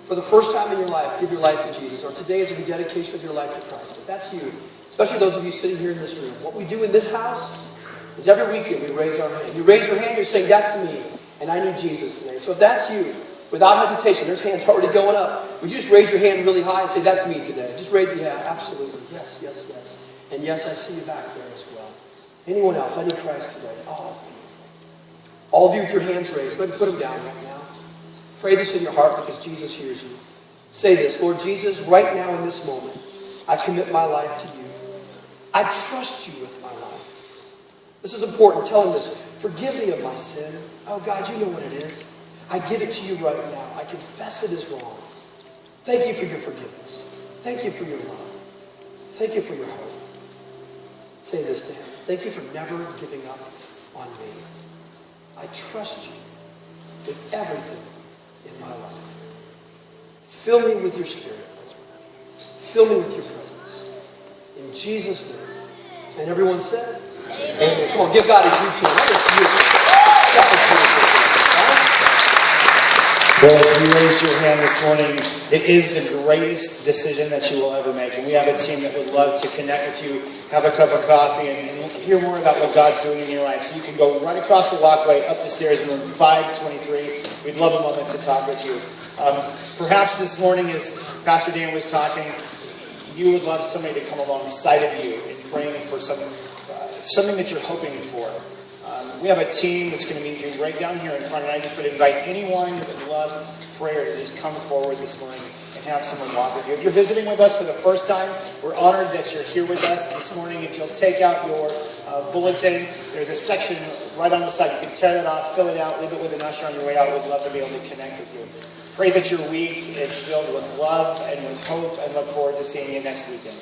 For the first time in your life, give your life to Jesus. Or today is a rededication of your life to Christ. If that's you, especially those of you sitting here in this room, what we do in this house is every weekend we raise our hand. You raise your hand, you're saying, that's me, and I need Jesus today. So if that's you, without hesitation, there's hands already going up. Would you just raise your hand really high and say, that's me today? Just raise your hand. Absolutely. Yes, yes, yes. And yes, I see you back there as well. Anyone else? I need Christ today. Oh, that's beautiful. All of you with your hands raised, go ahead and put them down right now. Pray this in your heart because Jesus hears you. Say this, Lord Jesus, right now in this moment, I commit my life to you. I trust you with my life. This is important. Tell him this. Forgive me of my sin. Oh, God, you know what it is. I give it to you right now. I confess it is wrong. Thank you for your forgiveness. Thank you for your love. Thank you for your hope. Say this to him. Thank you for never giving up on me. I trust you with everything in my life. Fill me with your Spirit. Fill me with your presence. In Jesus' name. And everyone said, Amen. Come on, give God a huge hand. That was beautiful. That was beautiful. Well, if you raised your hand this morning, it is the greatest decision that you will ever make. And we have a team that would love to connect with you, have a cup of coffee, and hear more about what God's doing in your life. So you can go right across the walkway, up the stairs in room 523. We'd love a moment to talk with you. Perhaps this morning, as Pastor Dan was talking, you would love somebody to come alongside of you in praying for something that you're hoping for. We have a team that's going to meet you right down here in front, and I just would invite anyone that would love prayer to just come forward this morning and have someone walk with you. If you're visiting with us for the first time, we're honored that you're here with us this morning. If you'll take out your bulletin, there's a section right on the side. You can tear that off, fill it out, leave it with an usher on your way out. We'd love to be able to connect with you. Pray that your week is filled with love and with hope, and look forward to seeing you next weekend.